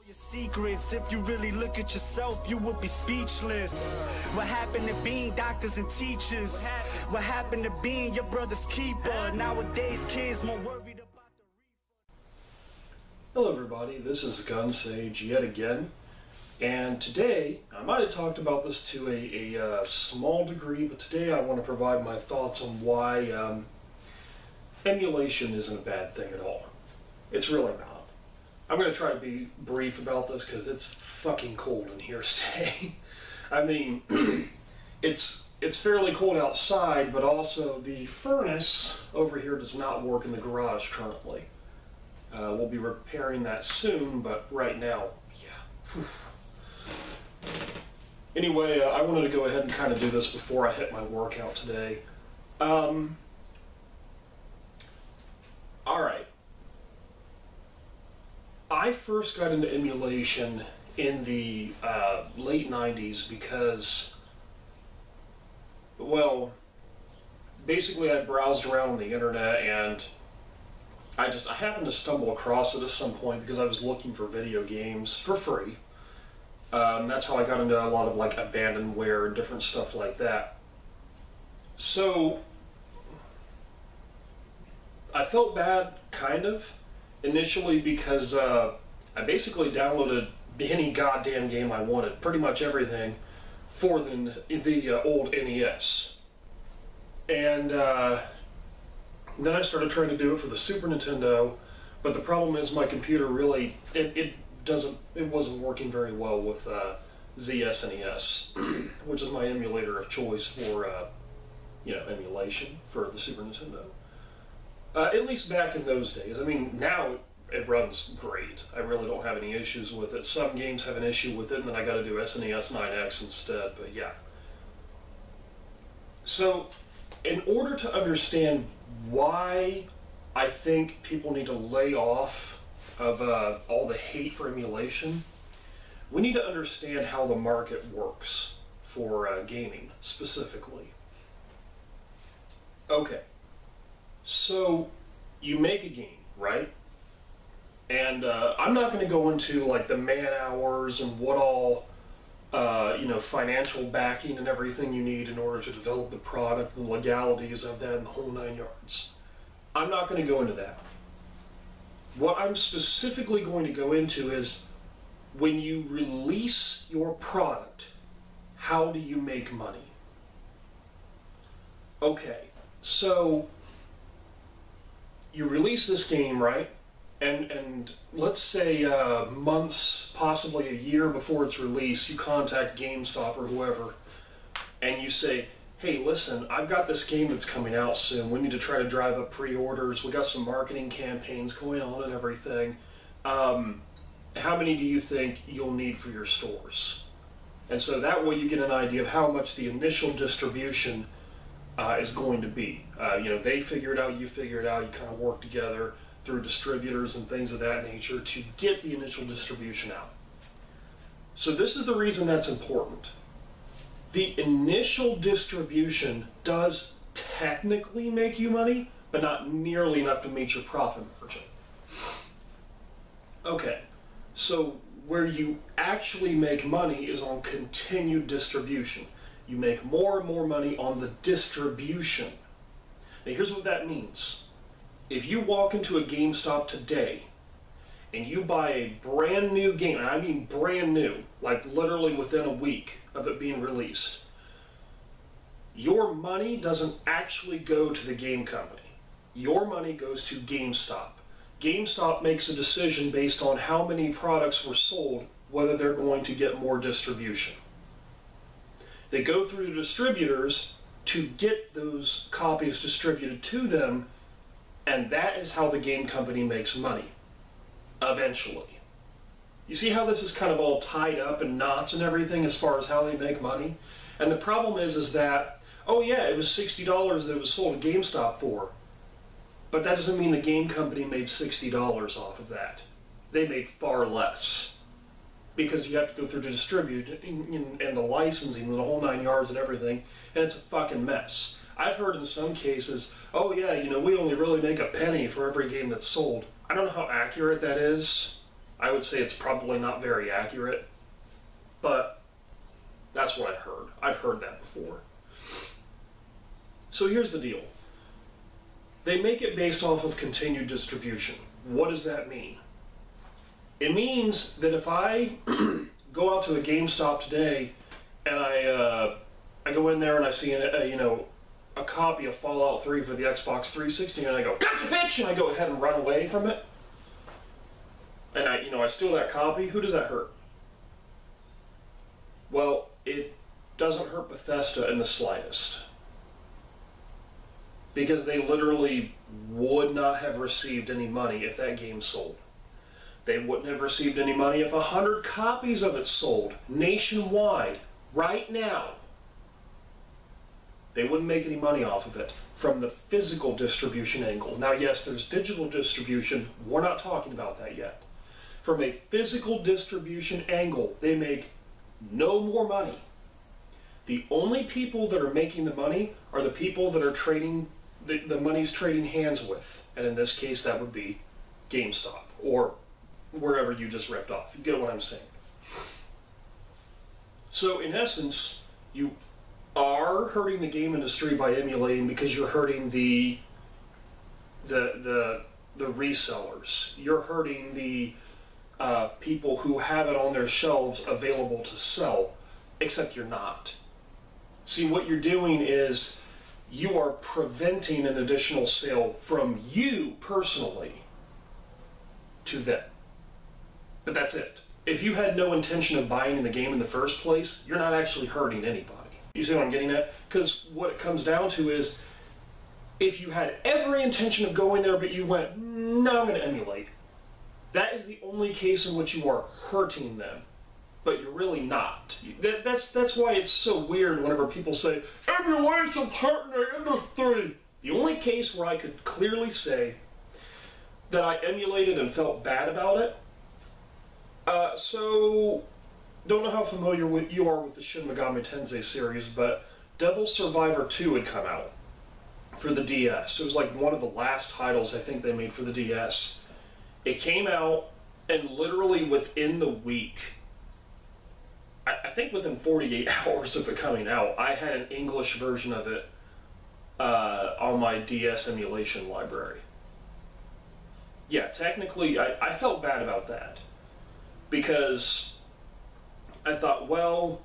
Your secrets, if you really look at yourself, you would be speechless. What happened to being doctors and teachers? What happened to being your brother's keeper? Nowadays kids more worried about the refund. Hello everybody, this is Gun Sage yet again, and today, I might have talked about this to a small degree, but today I want to provide my thoughts on why emulation isn't a bad thing at all. It's really not. I'm going to try to be brief about this because it's fucking cold in here today. I mean, it's fairly cold outside, but also the furnace over here does not work in the garage currently. We'll be repairing that soon, but right now, yeah. Anyway, I wanted to go ahead and kind of do this before I hit my workout today. Alright. I first got into emulation in the late 90s because, well, basically I browsed around on the internet and I happened to stumble across it at some point because I was looking for video games for free. That's how I got into a lot of like abandonware and different stuff like that. So I felt bad, kind of, initially because I basically downloaded any goddamn game I wanted, pretty much everything, for the old NES. And then I started trying to do it for the Super Nintendo, but the problem is my computer really, it wasn't working very well with ZSNES, which is my emulator of choice for, emulation for the Super Nintendo. At least back in those days. I mean, now it runs great. I really don't have any issues with it. Some games have an issue with it, and then I got to do SNES 9X instead, but yeah. So, in order to understand why I think people need to lay off of all the hate for emulation, we need to understand how the market works for gaming, specifically. Okay. So, you make a game, right? And I'm not going to go into like the man hours and what all, financial backing and everything you need in order to develop the product, the legalities of that, and the whole 9 yards. I'm not going to go into that. What I'm specifically going to go into is when you release your product, how do you make money? Okay, so you release this game, right? And let's say months, possibly a year before its release, you contact GameStop or whoever, and you say, hey, listen, I've got this game that's coming out soon. We need to try to drive up pre-orders. We got some marketing campaigns going on and everything. How many do you think you'll need for your stores? And so that way you get an idea of how much the initial distribution is going to be. They figure it out, you figure it out, you kind of work together through distributors and things of that nature to get the initial distribution out. So this is the reason that's important. The initial distribution does technically make you money, but not nearly enough to meet your profit margin. Okay, so where you actually make money is on continued distribution. You make more and more money on the distribution. Now here's what that means. If you walk into a GameStop today and you buy a brand new game, and I mean brand new, like literally within a week of it being released, your money doesn't actually go to the game company. Your money goes to GameStop. GameStop makes a decision based on how many products were sold, whether they're going to get more distribution. They go through the distributors to get those copies distributed to them, and that is how the game company makes money, eventually. You see how this is kind of all tied up in knots and everything as far as how they make money? And the problem is that, oh yeah, it was $60 that it was sold at GameStop for, but that doesn't mean the game company made $60 off of that. They made far less, because you have to go through the distribution and the licensing and the whole 9 yards and everything, and it's a fucking mess. I've heard in some cases, oh yeah, we only really make a penny for every game that's sold. I don't know how accurate that is, I would say it's probably not very accurate, but that's what I've heard. I've heard that before. So here's the deal. They make it based off of continued distribution. What does that mean? It means that if I go out to a GameStop today and I go in there and I see a copy of Fallout 3 for the Xbox 360 and I go, "Gotcha, bitch!" and I go ahead and run away from it, and I steal that copy, who does that hurt? Well, it doesn't hurt Bethesda in the slightest. Because they literally would not have received any money if that game sold. They wouldn't have received any money if 100 copies of it sold nationwide right now. They wouldn't make any money off of it from the physical distribution angle. Now, yes, there's digital distribution. We're not talking about that yet. From a physical distribution angle, they make no more money. The only people that are making the money are the people that are trading, the money's trading hands with. And in this case, that would be GameStop or wherever you just ripped off. You get what I'm saying? So in essence, you are hurting the game industry by emulating because you're hurting the resellers. You're hurting the people who have it on their shelves available to sell, except you're not. See, what you're doing is you are preventing an additional sale from you personally to them. But that's it. If you had no intention of buying in the game in the first place, you're not actually hurting anybody. You see what I'm getting at? Because what it comes down to is, if you had every intention of going there, but you went, "No, I'm going to emulate," that is the only case in which you are hurting them. But you're really not. That's why it's so weird whenever people say, "Emulation's hurting the industry." The only case where I could clearly say that I emulated and felt bad about it, so don't know how familiar you are with the Shin Megami Tensei series, but Devil Survivor 2 had come out for the DS. It was like one of the last titles I think they made for the DS. It came out, and literally within the week, I think within 48 hours of it coming out, I had an English version of it on my DS emulation library. Yeah, technically, I felt bad about that. Because I thought, well,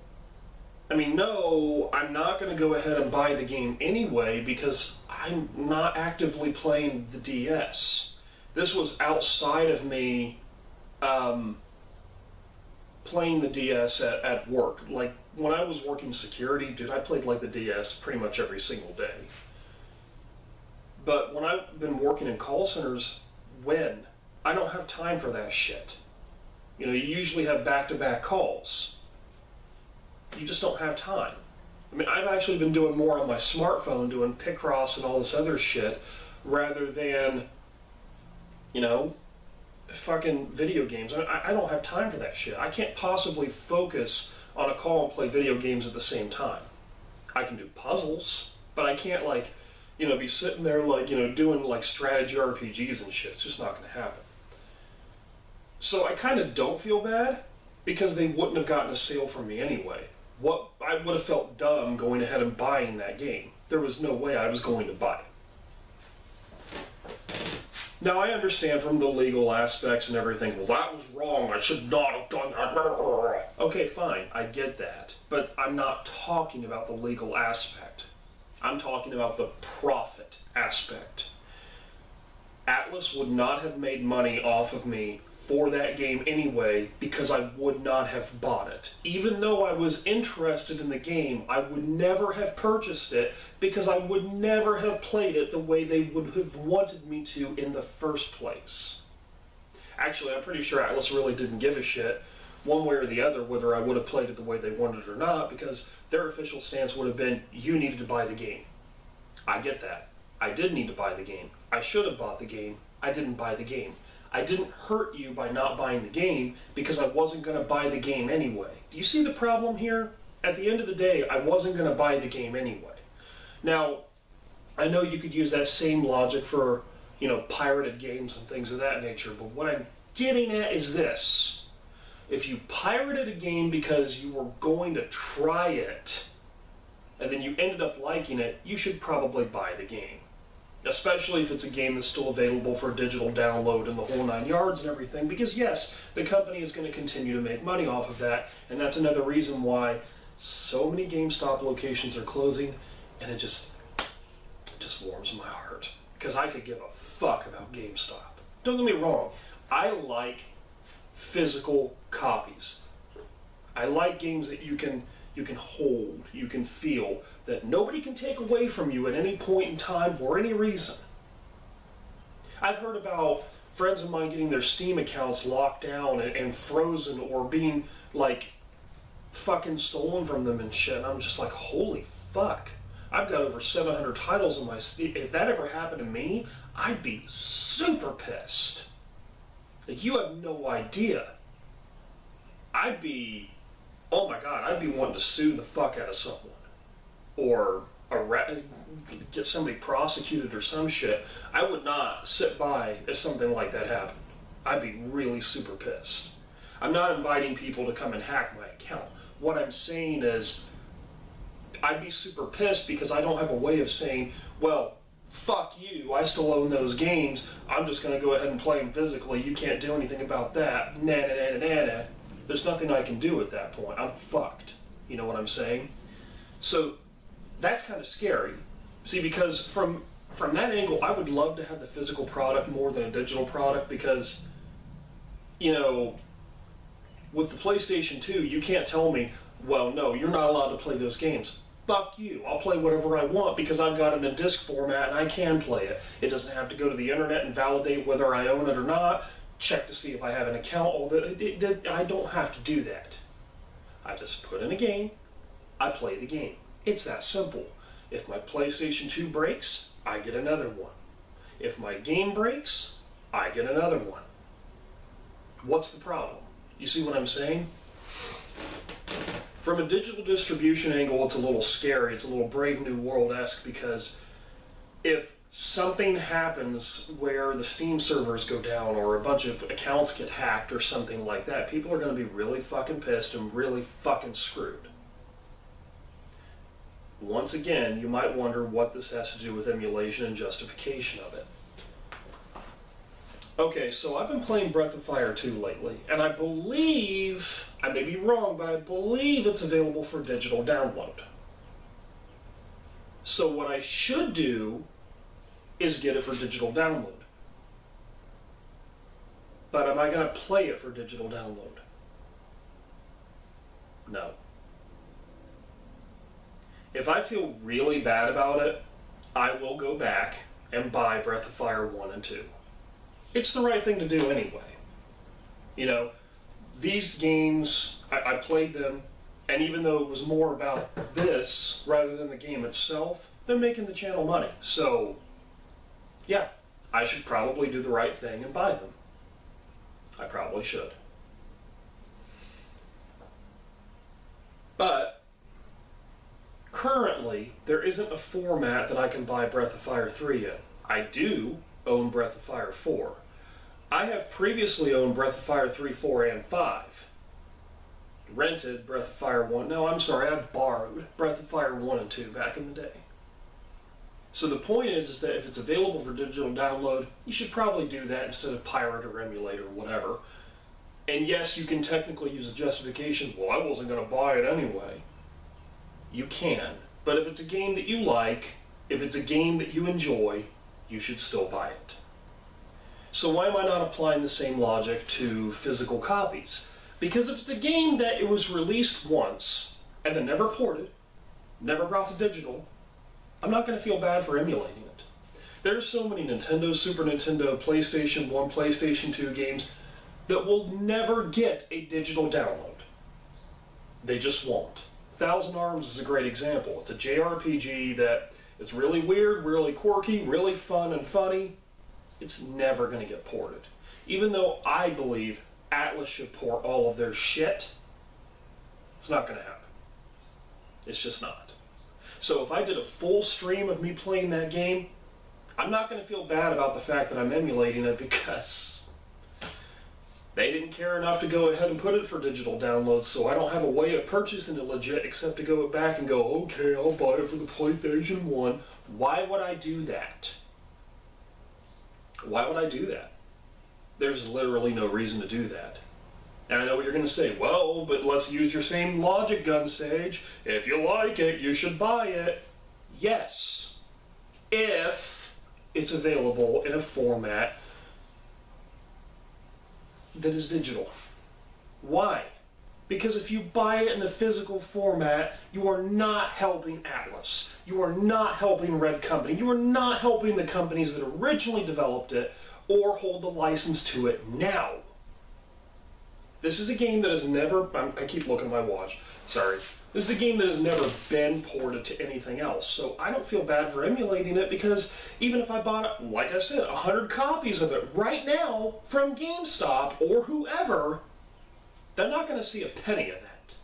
I mean, no, I'm not going to go ahead and buy the game anyway because I'm not actively playing the DS. This was outside of me playing the DS at work. Like, when I was working security, dude, I played like the DS pretty much every single day. But when I've been working in call centers, I don't have time for that shit. You know, you usually have back-to-back calls. You just don't have time. I mean, I've actually been doing more on my smartphone, doing Picross and all this other shit, rather than, fucking video games. I don't have time for that shit. I can't possibly focus on a call and play video games at the same time. I can do puzzles, but I can't, be sitting there, doing, strategy RPGs and shit. It's just not going to happen. So I kind of don't feel bad, because they wouldn't have gotten a sale from me anyway. I would have felt dumb going ahead and buying that game. There was no way I was going to buy it. Now, I understand from the legal aspects and everything, well, that was wrong, I should not have done that. Okay, fine, I get that. But I'm not talking about the legal aspect. I'm talking about the profit aspect. Atlas would not have made money off of me for that game anyway, because I would not have bought it. Even though I was interested in the game, I would never have purchased it, because I would never have played it the way they would have wanted me to in the first place. Actually, I'm pretty sure Atlas really didn't give a shit, one way or the other, whether I would have played it the way they wanted it or not, because their official stance would have been, you needed to buy the game. I get that. I did need to buy the game. I should have bought the game. I didn't buy the game. I didn't hurt you by not buying the game because I wasn't going to buy the game anyway. Do you see the problem here? At the end of the day, I wasn't going to buy the game anyway. Now, I know you could use that same logic for, pirated games and things of that nature, but what I'm getting at is this. If you pirated a game because you were going to try it, and then you ended up liking it, you should probably buy the game. Especially if it's a game that's still available for digital download and the whole 9 yards and everything, because yes, the company is going to continue to make money off of that, and that's another reason why so many GameStop locations are closing, and it just warms my heart, because I could give a fuck about GameStop. Don't get me wrong, I like physical copies. I like games that you can hold, you can feel, that nobody can take away from you at any point in time for any reason. I've heard about friends of mine getting their Steam accounts locked down and frozen, or being like fucking stolen from them and shit. And I'm just like, holy fuck. I've got over 700 titles on my Steam. If that ever happened to me, I'd be super pissed. Like, you have no idea. I'd be, oh my god, I'd be wanting to sue the fuck out of someone. Or get somebody prosecuted or some shit. I would not sit by if something like that happened. I'd be really super pissed. I'm not inviting people to come and hack my account. What I'm saying is, I'd be super pissed because I don't have a way of saying, well, fuck you, I still own those games, I'm just going to go ahead and play them physically, you can't do anything about that, nah, nah, nah, nah, nah. There's nothing I can do at that point. I'm fucked. You know what I'm saying? So, that's kind of scary. See, because from that angle, I would love to have the physical product more than a digital product, because, you know, with the PlayStation 2, you can't tell me, well, no, you're not allowed to play those games. Fuck you. I'll play whatever I want because I've got it in disc format and I can play it. It doesn't have to go to the internet and validate whether I own it or not, check to see if I have an account. I don't have to do that. I just put in a game, I play the game. It's that simple. If my PlayStation 2 breaks, I get another one. If my game breaks, I get another one. What's the problem? You see what I'm saying? From a digital distribution angle, it's a little scary. It's a little Brave New World-esque, because if something happens where the Steam servers go down or a bunch of accounts get hacked or something like that, people are going to be really fucking pissed and really fucking screwed. Once again, you might wonder what this has to do with emulation and justification of it. Okay, so I've been playing Breath of Fire 2 lately, and I believe, I may be wrong, but I believe it's available for digital download. So what I should do is get it for digital download. But am I going to play it for digital download? No. If I feel really bad about it, I will go back and buy Breath of Fire 1 and 2. It's the right thing to do anyway. You know, these games, I played them, and even though it was more about this rather than the game itself, they're making the channel money. So, yeah, I should probably do the right thing and buy them. I probably should. But currently, there isn't a format that I can buy Breath of Fire 3 in. I do own Breath of Fire 4. I have previously owned Breath of Fire 3, 4, and 5. Rented Breath of Fire 1. No, I'm sorry, I borrowed Breath of Fire 1 and 2 back in the day. So the point is that if it's available for digital download, you should probably do that instead of pirate or emulate or whatever. And yes, you can technically use the justification, well, I wasn't going to buy it anyway. You can. But if it's a game that you like, if it's a game that you enjoy, you should still buy it. So why am I not applying the same logic to physical copies? Because if it's a game that it was released once, and then never ported, never brought to digital, I'm not going to feel bad for emulating it. There's so many Nintendo, Super Nintendo, PlayStation 1, PlayStation 2 games that will never get a digital download. They just won't. Thousand Arms is a great example. It's a JRPG that it's really weird, really quirky, really fun and funny. It's never going to get ported. Even though I believe Atlas should port all of their shit, it's not going to happen. It's just not. So if I did a full stream of me playing that game, I'm not going to feel bad about the fact that I'm emulating it, because They didn't care enough to go ahead and put it for digital downloads, so I don't have a way of purchasing it legit except to go back and go, okay, I'll buy it for the PlayStation 1. Why would I do that? Why would I do that? There's literally no reason to do that. And I know what you're going to say, well, but let's use your same logic, Gun Sage. If you like it, you should buy it. Yes. If it's available in a format that is digital. Why? Because if you buy it in the physical format, you are not helping Atlas. You are not helping Red Company. You are not helping the companies that originally developed it or hold the license to it now. This is a game that has never, I keep looking at my watch, sorry. This is a game that has never been ported to anything else, so I don't feel bad for emulating it because even if I bought, like I said, 100 copies of it right now from GameStop or whoever, they're not going to see a penny of that.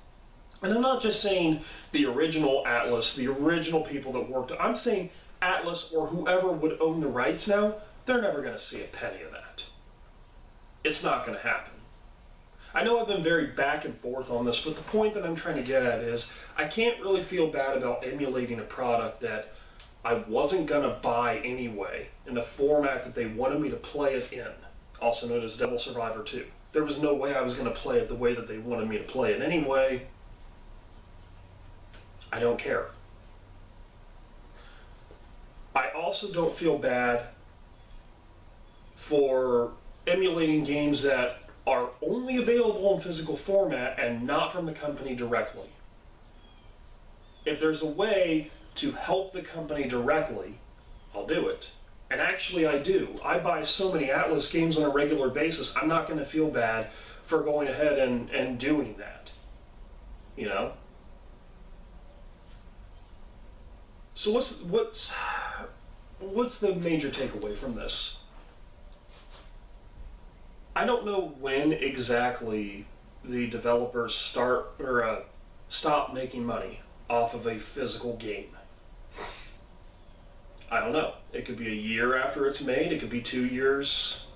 And I'm not just saying the original Atlas, the original people that worked, I'm saying Atlas or whoever would own the rights now, they're never going to see a penny of that. It's not going to happen. I know I've been very back and forth on this, but the point that I'm trying to get at is I can't really feel bad about emulating a product that I wasn't going to buy anyway in the format that they wanted me to play it in, also known as Devil Survivor 2. There was no way I was going to play it the way that they wanted me to play it anyway. I don't care. I also don't feel bad for emulating games that are only available in physical format and not from the company directly. If there's a way to help the company directly, I'll do it. And actually I do. I buy so many Atlas games on a regular basis, I'm not going to feel bad for going ahead and doing that. You know? So what's the major takeaway from this? I don't know when exactly the developers stop making money off of a physical game. I don't know. It could be a year after it's made. It could be 2 years.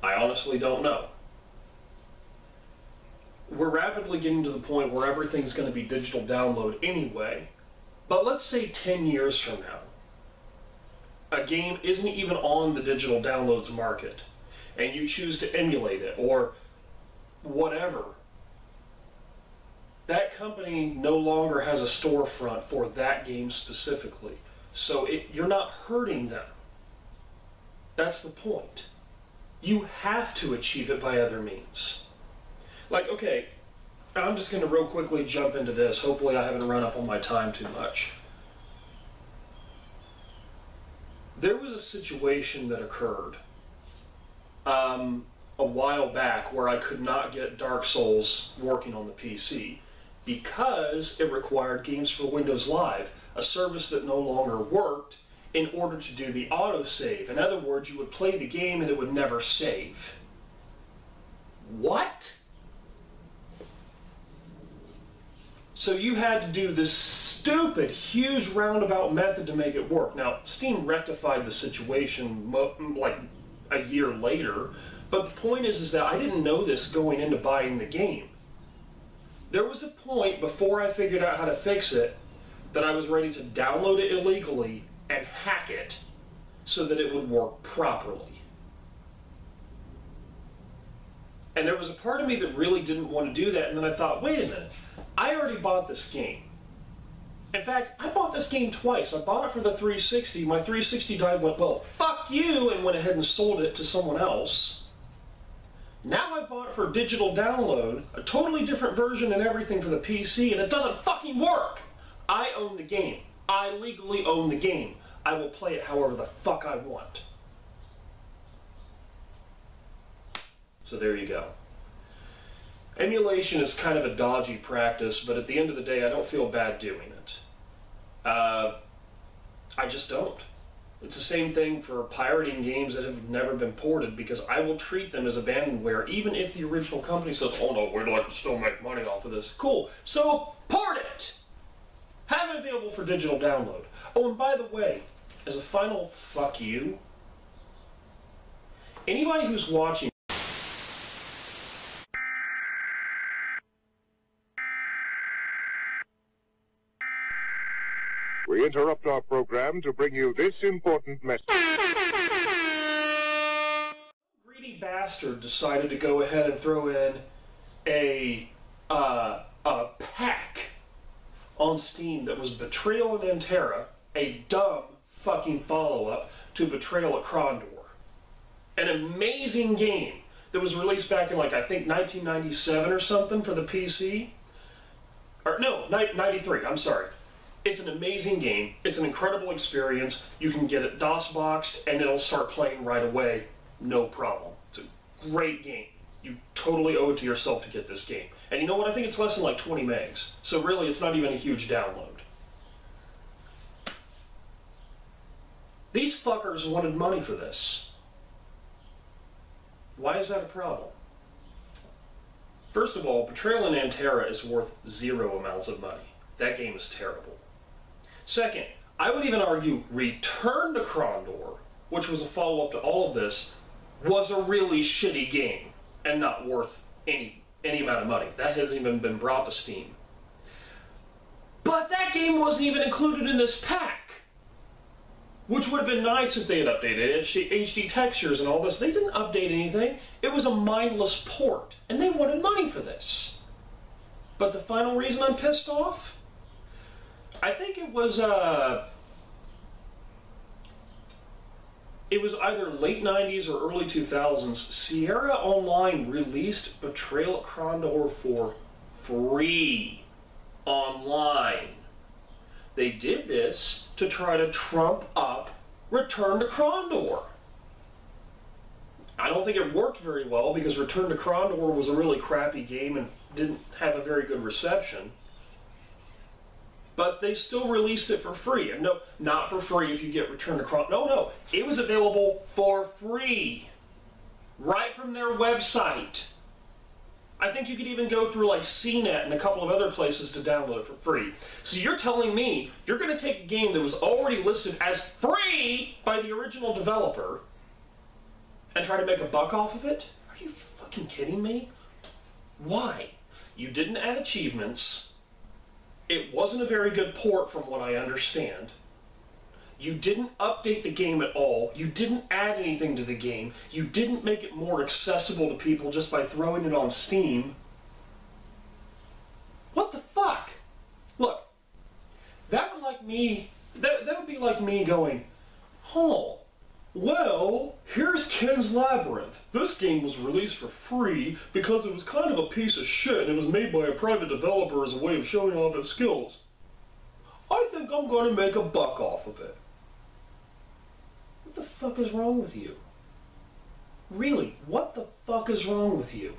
I honestly don't know. We're rapidly getting to the point where everything's going to be digital download anyway. But let's say 10 years from now, a game isn't even on the digital downloads market, and you choose to emulate it or whatever. That company no longer has a storefront for that game specifically. So you're not hurting them. That's the point. You have to achieve it by other means. Like, okay, I'm just going to real quickly jump into this. Hopefully I haven't run up on my time too much. There was a situation that occurred a while back where I could not get Dark Souls working on the PC because it required Games for Windows Live, a service that no longer worked, in order to do the autosave. In other words, you would play the game and it would never save. What? So you had to do this stupid, huge roundabout method to make it work. Now, Steam rectified the situation like a year later, but the point is that I didn't know this going into buying the game. There was a point before I figured out how to fix it that I was ready to download it illegally and hack it so that it would work properly. And there was a part of me that really didn't want to do that, and then I thought, wait a minute, I already bought this game. In fact, I bought this game twice. I bought it for the 360. My 360 guy went, well, fuck you, and went ahead and sold it to someone else. Now I've bought it for digital download, a totally different version and everything for the PC, and it doesn't fucking work. I own the game. I legally own the game. I will play it however the fuck I want. So there you go. Emulation is kind of a dodgy practice, but at the end of the day, I don't feel bad doing it. I just don't. It's the same thing for pirating games that have never been ported, because I will treat them as abandonware, even if the original company says, oh no, we'd like to still make money off of this. Cool, so port it! Have it available for digital download. Oh, and by the way, as a final fuck you, anybody who's watching We interrupt our program to bring you this important message. Greedy bastard decided to go ahead and throw in a pack on Steam that was Betrayal in Antera, a dumb fucking follow-up to Betrayal at Krondor. An amazing game that was released back in, like, I think 1997 or something for the PC. Or, no, 93, I'm sorry. It's an amazing game. It's an incredible experience. You can get it DOS-boxed, and it'll start playing right away. No problem. It's a great game. You totally owe it to yourself to get this game. And you know what? I think it's less than like 20 megs. So really, it's not even a huge download. These fuckers wanted money for this. Why is that a problem? First of all, Betrayal in Antera is worth 0 amounts of money. That game is terrible. Second, I would even argue Return to Krondor, which was a follow-up to all of this, was a really shitty game and not worth any amount of money. That hasn't even been brought to Steam. But that game wasn't even included in this pack. Which would have been nice if they had updated HD textures and all this. They didn't update anything. It was a mindless port. And they wanted money for this. But the final reason I'm pissed off? I think it was either late 90s or early 2000s. Sierra Online released Betrayal at Krondor for free online. They did this to try to trump up Return to Krondor. I don't think it worked very well because Return to Krondor was a really crappy game and didn't have a very good reception. But they still released it for free. And no, not for free if you get Return to Krondor. No. It was available for free. Right from their website. I think you could even go through like CNET and a couple of other places to download it for free. So you're telling me you're going to take a game that was already listed as free by the original developer and try to make a buck off of it? Are you fucking kidding me? Why? You didn't add achievements. It wasn't a very good port from what I understand. You didn't update the game at all. You didn't add anything to the game. You didn't make it more accessible to people just by throwing it on Steam. What the fuck? Look, that would be like me going, oh, well, here's Ken's Labyrinth. This game was released for free because it was kind of a piece of shit and it was made by a private developer as a way of showing off his skills. I think I'm going to make a buck off of it. What the fuck is wrong with you? Really, what the fuck is wrong with you?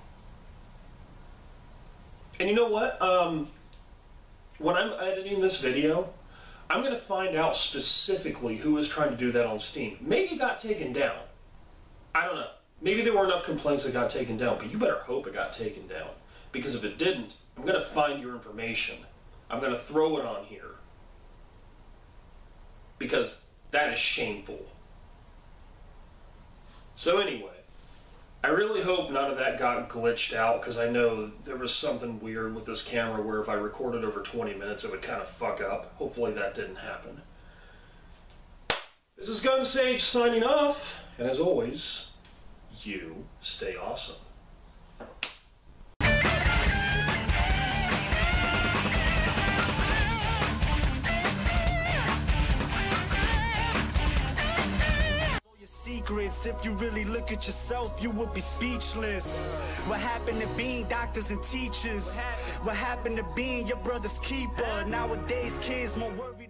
And you know what? When I'm editing this video, I'm going to find out specifically who is trying to do that on Steam. Maybe it got taken down. I don't know. Maybe there were enough complaints that got taken down, but you better hope it got taken down. Because if it didn't, I'm going to find your information. I'm going to throw it on here. Because that is shameful. So anyway, I really hope none of that got glitched out, because I know there was something weird with this camera where if I recorded over 20 minutes it would kind of fuck up. Hopefully that didn't happen. This is Gun Sage signing off, and as always, you stay awesome. Secrets. If you really look at yourself, you would be speechless. What happened to being doctors and teachers? What happened to being your brother's keeper? Nowadays kids more worried